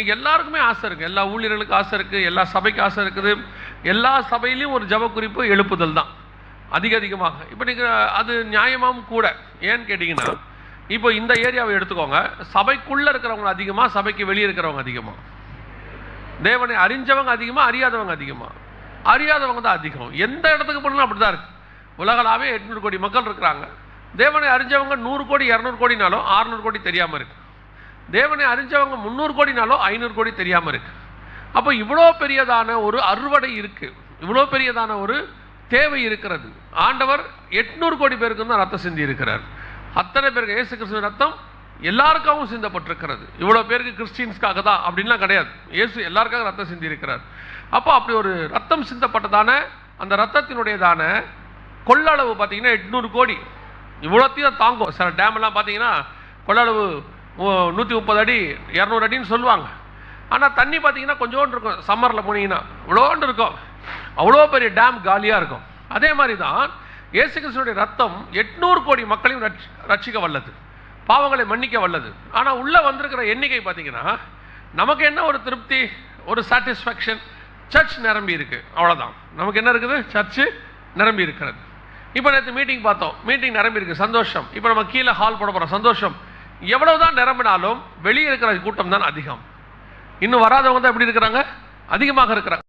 இன்னைக்கு எல்லாருக்குமே ஆசை இருக்குது, எல்லா ஊழியர்களுக்கும் ஆசை இருக்குது, எல்லா சபைக்கு ஆசை இருக்குது. எல்லா சபையிலையும் ஒரு ஜப குறிப்பு எழுப்புதல் தான் அதிகமாக. இப்போ நீங்கள் அது நியாயமாகவும் கூட. ஏன்னு கேட்டிங்கன்னா, இப்போ இந்த ஏரியாவை எடுத்துக்கோங்க, சபைக்குள்ளே இருக்கிறவங்க அதிகமாக, சபைக்கு வெளியே இருக்கிறவங்க அதிகமாக, தேவனை அறிஞ்சவங்க அதிகமாக, அறியாதவங்க அதிகமாக. அறியாதவங்க தான் அதிகம். எந்த இடத்துக்கு போனாலும் அப்படி தான் இருக்குது. உலகளாவே 800 கோடி மக்கள் இருக்கிறாங்க. தேவனை அறிஞ்சவங்க 100 கோடி 200 கோடினாலும் 600 கோடி தெரியாமல் இருக்கு. தேவனை அறிஞ்சவங்க 300 கோடினாலும் 500 கோடி தெரியாமல் இருக்கு. அப்போ இவ்வளோ பெரியதான ஒரு அறுவடை இருக்குது, இவ்வளோ பெரியதான ஒரு தேவை இருக்கிறது. ஆண்டவர் 800 கோடி பேருக்கு தான் ரத்தம் சிந்தி இருக்கிறார். அத்தனை பேருக்கு இயேசு கிறிஸ்துவின் ரத்தம் எல்லாருக்காகவும் சிந்தப்பட்டிருக்கிறது. இவ்வளோ பேருக்கு கிறிஸ்டின்ஸ்க்காக தான் அப்படின்லாம் கிடையாது. இயேசு எல்லாருக்காக ரத்தம் சிந்தி இருக்கிறார். அப்போ அப்படி ஒரு ரத்தம் சிந்தப்பட்டதான அந்த ரத்தத்தினுடையதான கொள்ளளவு பார்த்தீங்கன்னா 800 கோடி. இவ்வளோத்தையும் தாங்கும். சில டேம்லாம் பார்த்தீங்கன்னா கொள்ளளவு 130 அடி 200 அடின்னு சொல்லுவாங்க. ஆனால் தண்ணி பார்த்தீங்கன்னா கொஞ்சோண்டு இருக்கும். சம்மரில் போனீங்கன்னா இவ்வளோண்டு இருக்கும். அவ்வளோ பெரிய டேம் காலியாக இருக்கும். அதே மாதிரி தான் இயேசு கிறிஸ்துவினுடைய ரத்தம் 800 கோடி மக்களையும் ரட்சிக்க வல்லது, பாவங்களை மன்னிக்க வல்லது. ஆனால் உள்ளே வந்திருக்கிற எண்ணிக்கை பார்த்தீங்கன்னா நமக்கு என்ன ஒரு திருப்தி, ஒரு சாட்டிஸ்ஃபேக்ஷன், சர்ச் நிரம்பி இருக்கு, அவ்வளோதான். நமக்கு என்ன இருக்குது? சர்ச்சு நிரம்பி இருக்கிறது. இப்போ நேற்று மீட்டிங் பார்த்தோம், மீட்டிங் நிரம்பி இருக்கு, சந்தோஷம். இப்போ நம்ம கீழே ஹால் போட போகிறோம், சந்தோஷம். எவ்வளவுதான் நிரம்பினாலும் வெளியே இருக்கிற கூட்டம் தான் அதிகம். இன்னும் வராதவங்க தான் எப்படி இருக்கிறாங்க? அதிகமாக இருக்கிறாங்க.